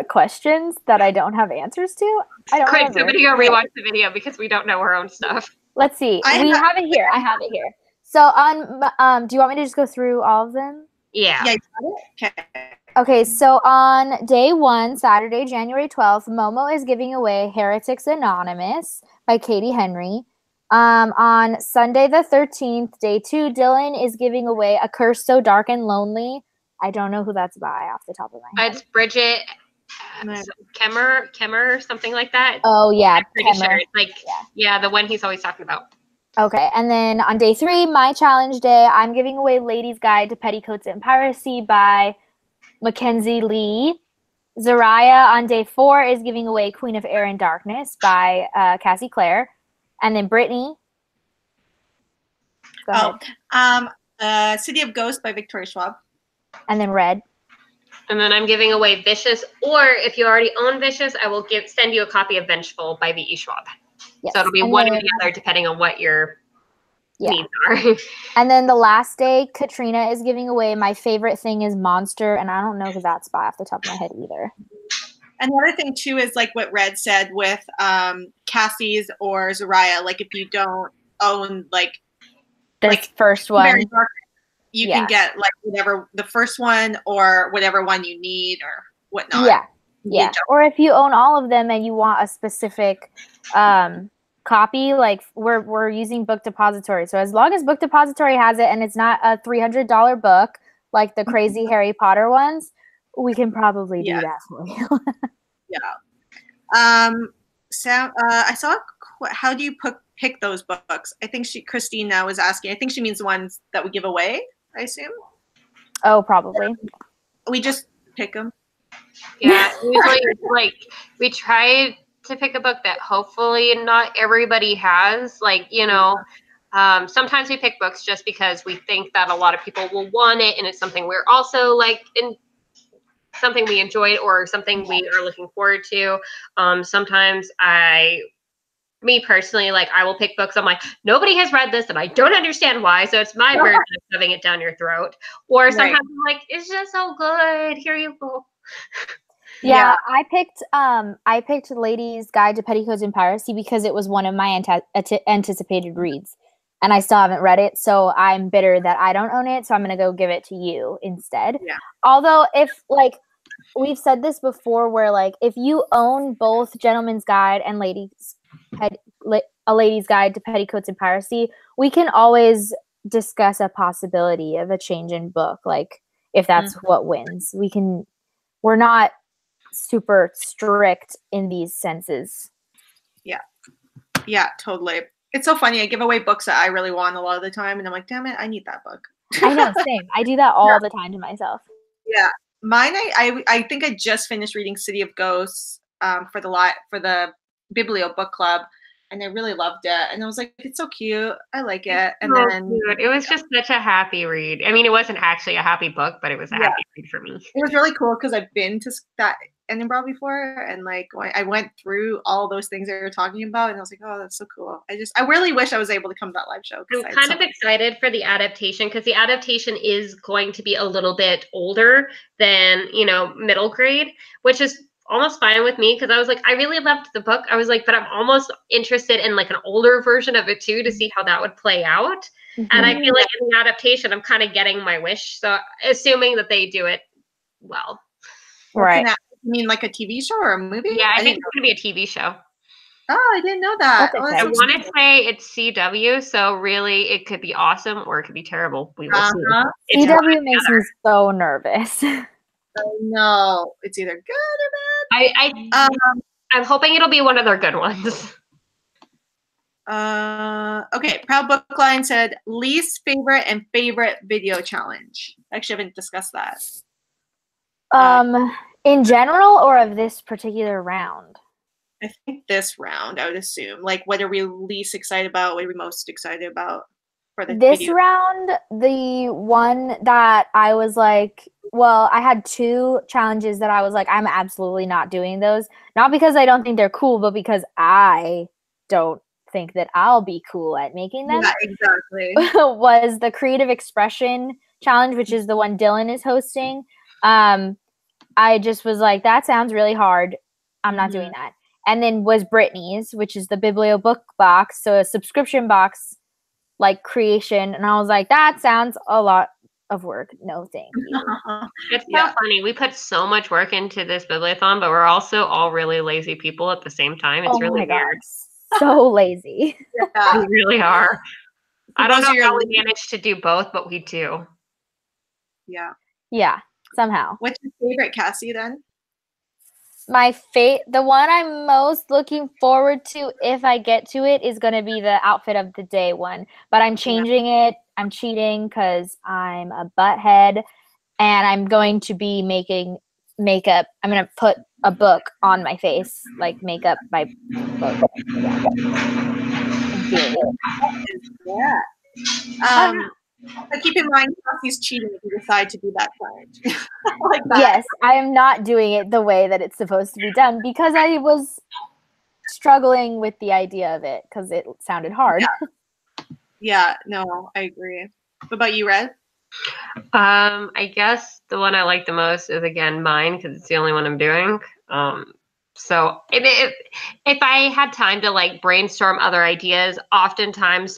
Questions that I don't have answers to.
Quick, somebody go rewatch the video because we don't know our own stuff.
Let's see. We have it here. I have it here. So on, do you want me to just go through all of them?
Yeah.
Yeah, you got it? Okay.
Okay, so on day 1, Saturday, January 12th, Momo is giving away Heretics Anonymous by Katie Henry. On Sunday the 13th, day 2, Dylan is giving away A Curse So Dark and Lonely. I don't know who that's by off the top of my head.
It's Bridget Kemmer, something like that.
Oh, yeah.
I'm pretty sure. It's like, yeah, the one he's always talking about.
Okay, and then on day 3, my challenge day, I'm giving away Ladies' Guide to Petticoats and Piracy by Mackenzie Lee. ZARRIAH on day 4 is giving away Queen of Air and Darkness by KASSIE Clare. And then Brittni. Go
ahead. City of Ghosts by Victoria Schwab.
And then Red.
And then I'm giving away Vicious, or if you already own Vicious, I will send you a copy of Vengeful by V.E. Schwab. Yes. So it'll be one or the other depending on what your needs are.
And then the last day, Katrina is giving away My Favorite Thing is Monster, and I don't know who that's by off the top of my head either.
Another thing too is like what Red said with KASSIE's or ZARRIAH. Like if you don't own like
first one,
you can get like whatever the first one or whatever one you need or whatnot. Yeah.
Or if you own all of them and you want a specific copy, like we're using Book Depository. So as long as Book Depository has it and it's not a $300 book like the crazy Harry Potter ones, we can probably do that for you.
Sam, I saw. How do you pick those books? I think Christina was asking. I think she means the ones that we give away. I assume.
Oh, probably.
We just pick them.
Yeah, usually like we try to pick a book that hopefully not everybody has. Like, you know, sometimes we pick books just because we think that a lot of people will want it, and it's something we're also like something we enjoyed or something we are looking forward to. Sometimes me personally, like I will pick books. I'm like, nobody has read this and I don't understand why. So it's my version of shoving it down your throat. Or sometimes I'm like, it's just so good. Here you go.
Yeah, I picked Ladies' Guide to Petticoats and Piracy because it was one of my anticipated reads. And I still haven't read it, so I'm bitter that I don't own it, so I'm going to go give it to you instead. Yeah. Although if, like, we've said this before where, like, if you own both Gentleman's Guide and A Lady's Guide to Petticoats and Piracy, we can always discuss a possibility of a change in book, like, if that's what wins. We're not super strict in these senses.
Yeah, totally. It's so funny. I give away books that I really want a lot of the time, and I'm like, damn it, I need that book.
I know, same. I do that all the time to myself.
Yeah. Mine, I think I just finished reading City of Ghosts for the Biblio Book Club, and I really loved it. And I was like, it's so cute. I like it. And then
cute. It was just such a happy read. I mean, it wasn't actually a happy book, but it was a happy read for me.
It was really cool because I've been to that Edinburgh before, and like I went through all those things they were talking about, and I was like, oh, that's so cool. I really wish I was able to come to that live show.
I'm kind of excited for the adaptation because the adaptation is going to be a little bit older than, you know, middle grade, which is almost fine with me because I was like, I really loved the book. I was like, but I'm almost interested in like an older version of it too to see how that would play out. And I feel like in the adaptation, I'm kind of getting my wish. So assuming that they do it well.
Right.
You mean like a TV show or a movie?
Yeah, I think it's going to be a TV show.
Oh, I didn't know that.
I want to say it's CW, so really it could be awesome or it could be terrible. We will see.
CW makes me so nervous.
No, it's either good or
bad. I'm hoping it'll be one of their good ones.
Okay, Proud Bookline said least favorite and favorite video challenge. Actually, I haven't discussed that.
In general or of this particular round?
I think this round, I would assume. Like, what are we least excited about? What are we most excited about for this video?
Round? The one that I was like, well, I had 2 challenges that I was like, I'm absolutely not doing those. Not because I don't think they're cool, but because I don't think that I'll be cool at making them.
Yeah, exactly.
Was the Creative Expression Challenge, which is the one Dylan is hosting. I just was like, that sounds really hard. I'm not doing that. And then was Brittni's, which is the BiblioBookBox, so a subscription box like creation. And I was like, that sounds a lot of work. No, thank you.
It's so funny. We put so much work into this Bibliothon, but we're also all really lazy people at the same time. It's really weird.
so lazy.
Yeah.
We really are. I don't
Those
know
are your
how we
least-
manage to do both, but we do.
Yeah.
Yeah, somehow.
What's your favorite, Cassie, then?
The one I'm most looking forward to, if I get to it, is going to be the outfit of the day one. But I'm changing it. I'm cheating because I'm a butthead, and I'm going to be making makeup. I'm going to put a book on my face, like makeup by book. Yeah. In theory.
Yeah. But keep in mind, Cassie's cheating if you decide to do that challenge. Like that.
Yes, I am not doing it the way that it's supposed to be done because I was struggling with the idea of it because it sounded hard.
Yeah, no, I agree. What about you, Red?
I guess the one I like the most is again mine because it's the only one I'm doing. So if I had time to like brainstorm other ideas, sometimes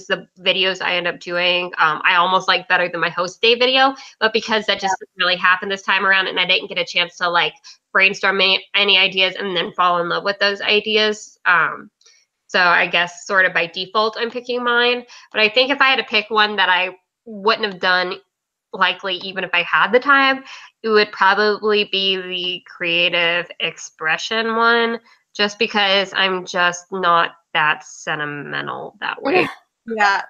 the videos I end up doing, I almost like better than my host day video, but because that just didn't really happen this time around and I didn't get a chance to like brainstorm any ideas and then fall in love with those ideas. So I guess sort of by default, I'm picking mine. But I think if I had to pick one that I wouldn't have done likely even if I had the time, it would probably be the creative expression one, just because I'm just not that sentimental that way.
Yeah.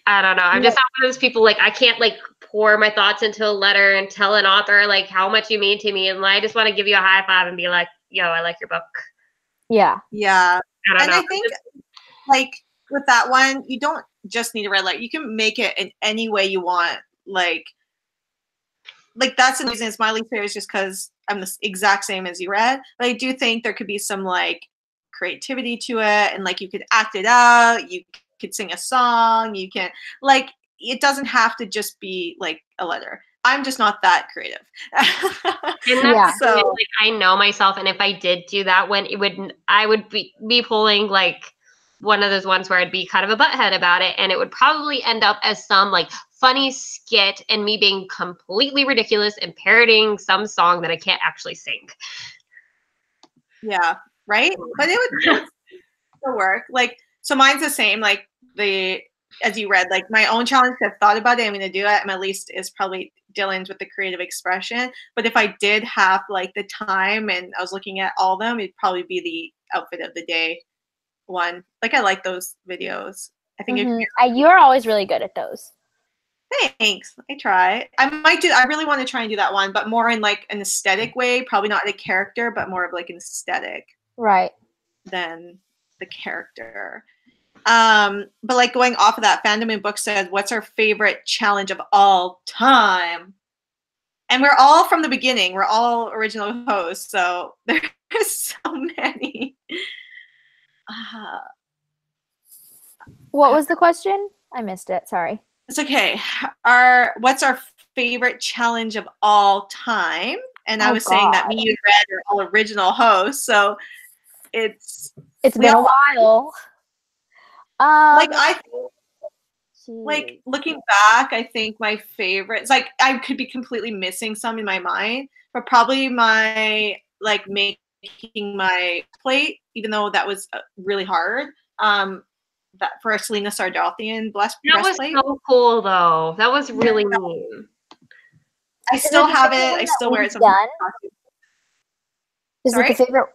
I don't know. I'm just not one of those people, like, I can't, like, pour my thoughts into a letter and tell an author, like, how much you mean to me. And I just want to give you a high five and be like, yo, I like your book.
Yeah.
Yeah.
I don't know.
I think, like, with that one, you don't just need a red light. You can make it in any way you want. Like that's the reason it's my least favorite is just because I'm the exact same as you, Red. But I do think there could be some like creativity to it, and like you could act it out. You could sing a song. You can like it doesn't have to just be like a letter. I'm just not that creative.
And that's so like, I know myself, and if I did do that one, I would be pulling like one of those ones where I'd be kind of a butthead about it, and it would probably end up as some like funny skit and me being completely ridiculous and parroting some song that I can't actually sing.
Yeah, right? But it would still work. Like, so mine's the same. Like as you read, like my own challenge, I've thought about it, I'm going to do it. My least is probably Dylan's with the creative expression. But if I did have like the time and I was looking at all of them, it'd probably be the outfit of the day one. Like I like those videos. I think
you're always really good at those.
Thanks. I try. I really want to try and do that one, but more in like an aesthetic way, probably not a character, but more of like an aesthetic.
Right.
Than the character. But like going off of that, Fandom in Book said, what's our favorite challenge of all time? And we're all from the beginning. We're all original hosts, so there's so many.
What was the question? I missed it. Sorry.
It's okay. What's our favorite challenge of all time? And I was saying that me and Red are all original hosts, so it's
been a while.
Like I think, like looking back, I think my favorites, like I could be completely missing some in my mind, but probably my like making my plate, even though that was really hard. That for a Selena Sardarthian breastplate.
That was so cool, though. That was really neat.
I still have it. I still wear it.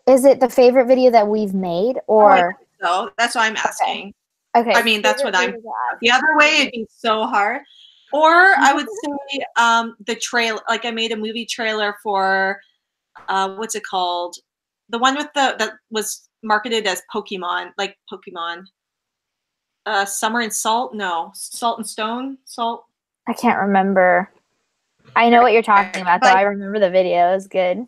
Is it the favorite video that we've made, or?
So that's what I'm asking.
Okay.
I mean, that's what I'm. The other way, it'd be so hard. Or I would say the trailer. Like I made a movie trailer for, what's it called? The one with that was marketed as Pokemon, like Pokemon. Summer and Salt? No. Salt and Stone? Salt?
I can't remember. I know what you're talking about, though. I remember the video. It was good.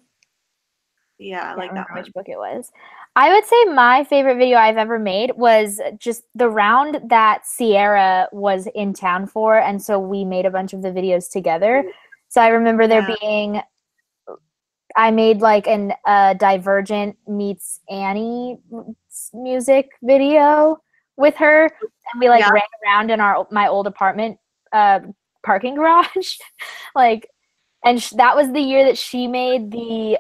Yeah, I like that one.
Which book it was. I would say my favorite video I've ever made was just the round that Sierra was in town for, and so we made a bunch of the videos together. So I remember there being... I made like an Divergent meets Annie music video with her, and we like ran around in my old apartment parking garage, like, and that was the year that she made the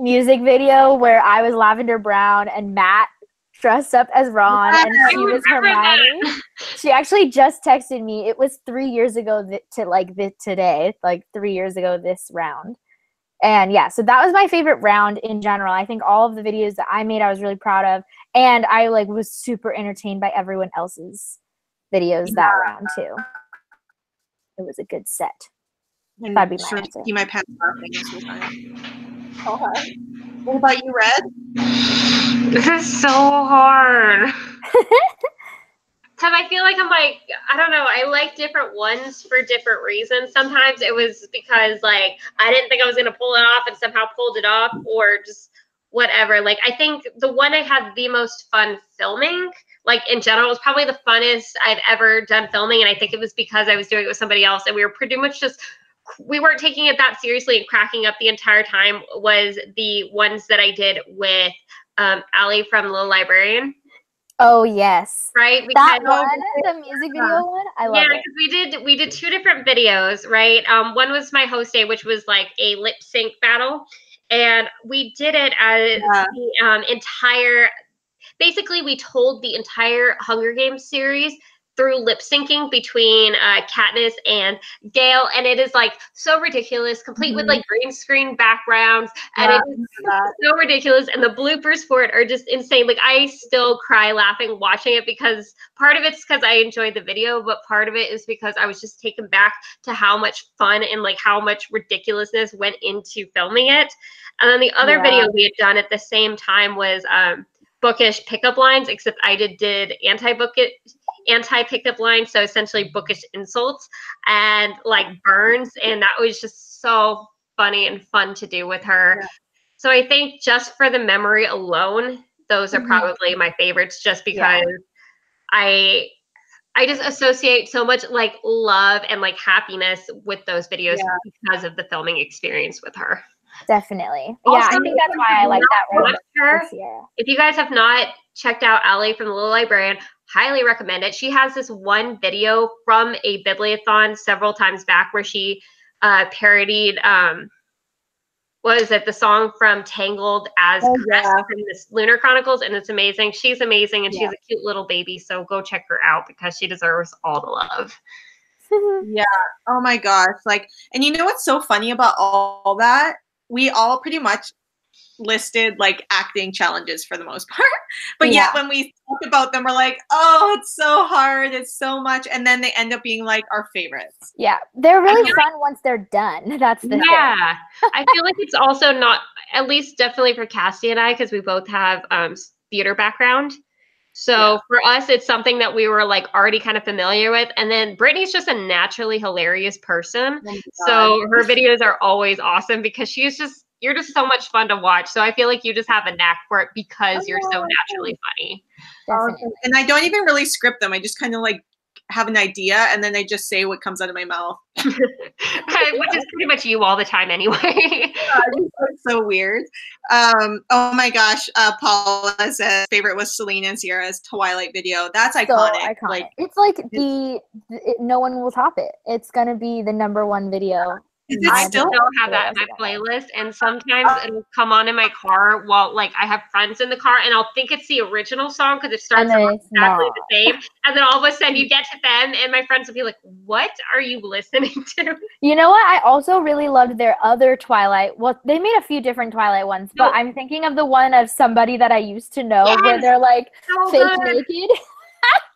music video where I was Lavender Brown and Matt dressed up as Ron and she was Hermione. She actually just texted me. It was 3 years ago today, like 3 years ago this round. And yeah, so that was my favorite round in general. I think all of the videos that I made, I was really proud of. And I like was super entertained by everyone else's videos that round too. It was a good set.
And
That'd be my answer.
my pants okay. What about you, Red?
This is so hard. Because I feel like I don't know, I like different ones for different reasons. Sometimes it was because, like, I didn't think I was going to pull it off and somehow pulled it off, or just whatever. Like, I think the one I had the most fun filming, like, in general, was probably the funnest I've ever done filming, and I think it was because I was doing it with somebody else, and we were pretty much just, we weren't taking it that seriously and cracking up the entire time, was the ones that I did with Allie from Little Librarian.
Oh yes,
right.
That one, the music video one, I love it.
Yeah, because we did 2 different videos, right? One was my host day, which was like a lip sync battle, and we did it as the entire. Basically, we told the entire Hunger Games series through lip syncing between Katniss and Gale, and it is like so ridiculous, complete with like green screen backgrounds, and it is so ridiculous, and the bloopers for it are just insane. Like, I still cry laughing watching it, because part of it's because I enjoyed the video, but part of it is because I was just taken back to how much fun and like how much ridiculousness went into filming it. And then the other video we had done at the same time was bookish pickup lines, except I did anti-pickup lines, so essentially bookish insults and like burns, and that was just so funny and fun to do with her. So I think just for the memory alone, those are probably my favorites, just because I just associate so much like love and like happiness with those videos because of the filming experience with her.
Definitely. Also, I think that's why I like that one.
If you guys have not checked out Allie from the Little Librarian, highly recommend it. She has this one video from a Bibliothon several times back where she parodied what is it, the song from Tangled as Crest from this Lunar Chronicles, and it's amazing. She's amazing, and she's a cute little baby, so go check her out because she deserves all the love.
Yeah. Oh my gosh. Like, and you know what's so funny about all that? We all pretty much listed like acting challenges for the most part, but yet when we talk about them, we're like, oh, it's so hard, it's so much, and then they end up being like our favorites.
Yeah, they're really fun once they're done. That's the thing.
I feel like it's also not, at least definitely for Cassie and I, because we both have theater background. So for us, it's something that we were like already kind of familiar with. And then Brittany's just a naturally hilarious person. So her videos are always awesome because you're just so much fun to watch. So I feel like you just have a knack for it because you're so naturally funny.
And I don't even really script them. I just kind of like have an idea and then I just say what comes out of my mouth.
Which is pretty much you all the time anyway.
It's so weird. Oh my gosh. Paula says favorite was Selena and Sierra's Twilight video. That's iconic.
So iconic. Like, it's like no one will top it. It's gonna be the #1 video.
I still have that in my playlist, and sometimes it'll come on in my car while like I have friends in the car, and I'll think it's the original song because it starts exactly the same, and then all of a sudden you get to them, and my friends will be like, "What are you listening to?"
You know what? I also really loved their other Twilight. Well, they made a few different Twilight ones, but I'm thinking of the one of Somebody That I Used to Know, where they're like fake naked.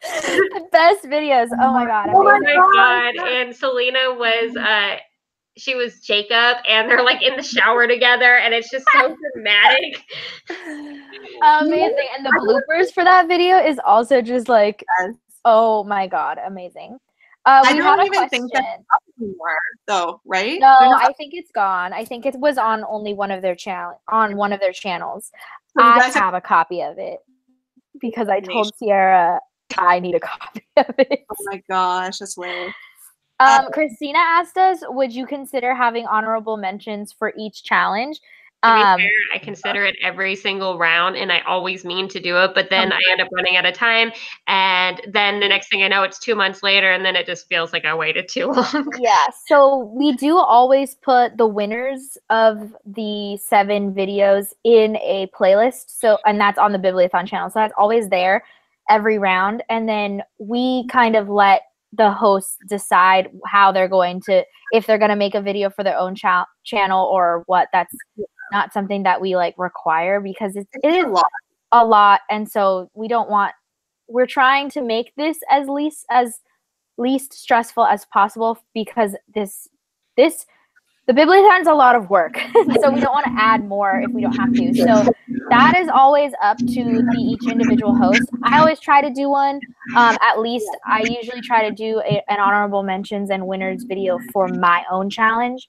The best videos. Oh my god!
Oh my god! And Selena was she was Jacob, and they're like in the shower together, and it's just so dramatic.
Amazing. And the bloopers for that video is also just like, oh my god, amazing.
I don't even think that's up anymore, though, right?
No, I think it's gone. I think it was on only one of their channels. So I have a copy of it because I told Sierra I need a copy of it.
Oh my gosh, that's hilarious.
Christina asked us, would you consider having honorable mentions for each challenge?
To be fair, I consider it every single round, and I always mean to do it, but then I end up running out of time, and then the next thing I know, it's 2 months later, and then it just feels like I waited too long.
Yeah, so we do always put the winners of the 7 videos in a playlist, so, and that's on the Bibliothon channel, so that's always there every round, and then we kind of let the hosts decide how they're going to, if they're going to make a video for their own channel or what. That's not something that we like require, because it is a lot, and so we don't want, we're trying to make this as least stressful as possible, because the Bibliothon is a lot of work, so we don't want to add more if we don't have to. So that is always up to each individual host. I always try to do one. At least I usually try to do an honorable mentions and winners video for my own challenge,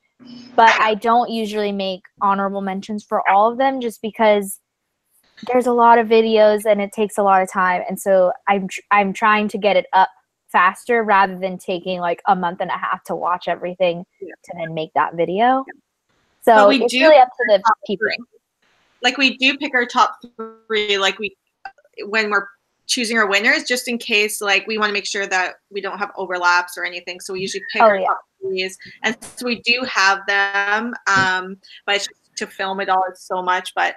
but I don't usually make honorable mentions for all of them, just because there's a lot of videos and it takes a lot of time, and so I'm trying to get it up faster rather than taking like a month and a half to watch everything to then make that video. So it's really up to the people.
Like, we do pick our top 3, like when we're choosing our winners, just in case, like, we want to make sure that we don't have overlaps or anything. So we usually pick our top 3s, and so we do have them. But it's just, to film it all, it's so much. But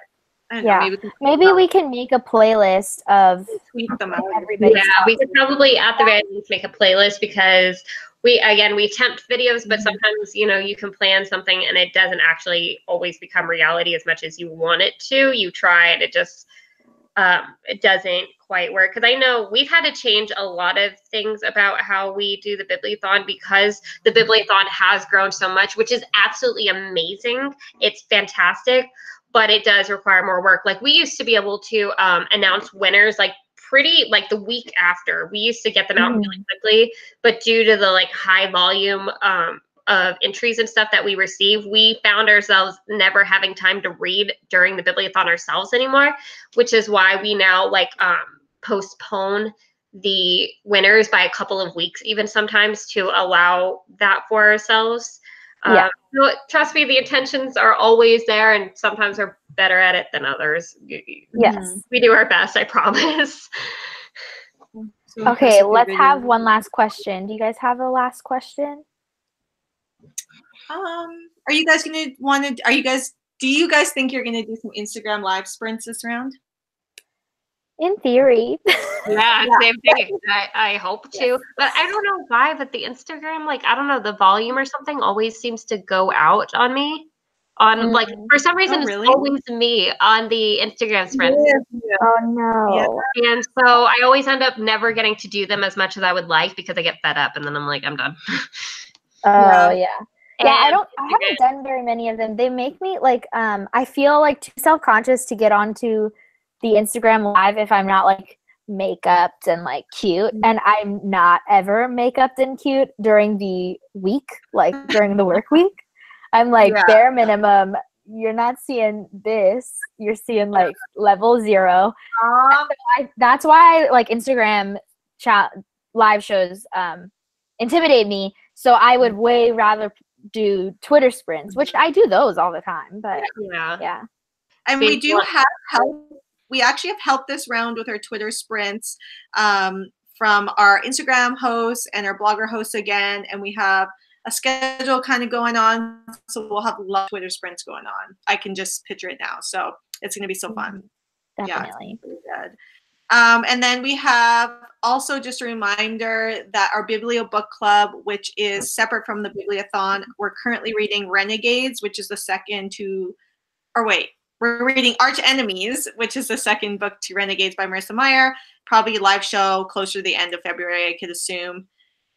I don't know,
maybe we can make a playlist of
tweet them out.
Yeah, we could probably at the very least make a playlist, because we attempt videos, but sometimes, you know, you can plan something and it doesn't actually always become reality as much as you want it to. You try it, it just it doesn't quite work. Because I know we've had to change a lot of things about how we do the Bibliothon, because the Bibliothon has grown so much, which is absolutely amazing. It's fantastic, but it does require more work. Like, we used to be able to announce winners like the week after. We used to get them out really quickly, but due to the like high volume of entries and stuff that we receive, we found ourselves never having time to read during the Bibliothon ourselves anymore, which is why we now like postpone the winners by a couple of weeks, even sometimes, to allow that for ourselves. So trust me, the intentions are always there, and sometimes we're better at it than others.
Yes.
We do our best, I promise.
Okay, let's have one last question. Do you guys have a last question?
Are you guys gonna do you guys think you're gonna do some Instagram live sprints this round?
In theory.
Yeah, same thing. I hope to, but I don't know why, but the Instagram, like, I don't know, the volume or something always seems to go out on me. On like, for some reason, it's always me on the Instagram sprints.
Oh no.
And so I always end up never getting to do them as much as I would like, because I get fed up and then I'm like, I'm done.
Oh yeah. Yeah, I haven't done very many of them. They make me like I feel like too self-conscious to get onto the Instagram live if I'm not like makeup and like cute, and I'm not ever makeup and cute during the week, like during the work week. I'm like bare minimum. You're not seeing this. You're seeing like level 0. So that's why like Instagram live shows intimidate me. So I would way rather do Twitter sprints, which I do those all the time. But yeah.
And we do have help. We actually have help this round with our Twitter sprints from our Instagram hosts and our blogger hosts again. And we have a schedule kind of going on. So we'll have a lot of Twitter sprints going on. I can just picture it now. So it's going to be so fun.
Definitely.
Yeah, really good. And then we have also just a reminder that our Biblio Book Club, which is separate from the Bibliothon, we're currently reading Renegades, which is the second to, we're reading Arch Enemies, which is the second book to Renegades by Marissa Meyer. Probably a live show closer to the end of February, I could assume,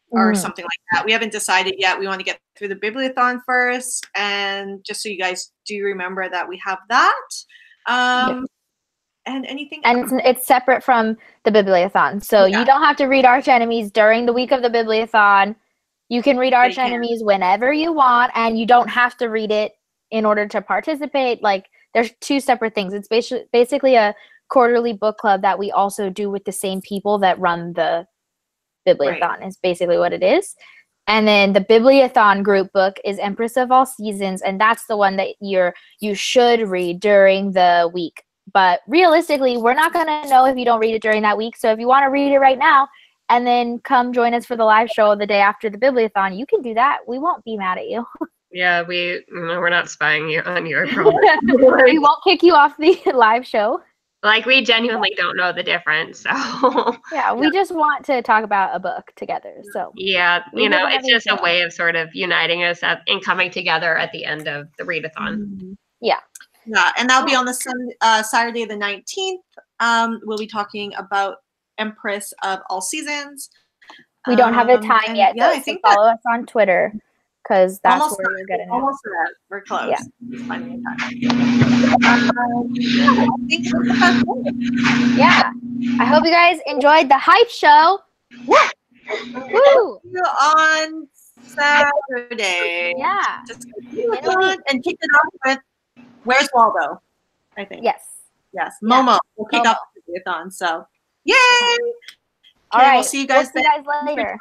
or something like that. We haven't decided yet. We want to get through the Bibliothon first. And just so you guys do remember that we have that. And anything else?
And it's separate from the Bibliothon. So you don't have to read Arch Enemies during the week of the Bibliothon. You can read Arch Enemies whenever you want, and you don't have to read it in order to participate. Like, there's 2 separate things. It's basically a quarterly book club that we also do with the same people that run the Bibliothon. Is basically what it is. And then the Bibliothon group book is Empress of All Seasons, and that's the one that you should read during the week. But realistically, we're not going to know if you don't read it during that week. So if you want to read it right now and then come join us for the live show the day after the Bibliothon, you can do that. We won't be mad at you.
Yeah, we're not spying on your program.
We won't kick you off the live show.
Like, we genuinely don't know the difference. So
yeah, we just want to talk about a book together. So
yeah, it's just a way of sort of uniting us and coming together at the end of the read-a-thon.
Mm-hmm.
Yeah.
Yeah, and that'll be on the Saturday the 19th. We'll be talking about Empress of All Seasons.
We don't have a time yet.
Yeah,
I think follow us on Twitter because that's where we're getting it.
Almost there. We're close.
Yeah.
Just finding the time.
Yeah. I hope you guys enjoyed the hype show. Woo! Woo!
See you on Saturday.
Yeah.
Just and kick it off with Where's Waldo? I think.
Yes.
Yes. MOMO.
Yeah.
We'll kick off the read-a-thon. So, yay!
All right.
We'll see you guys
later.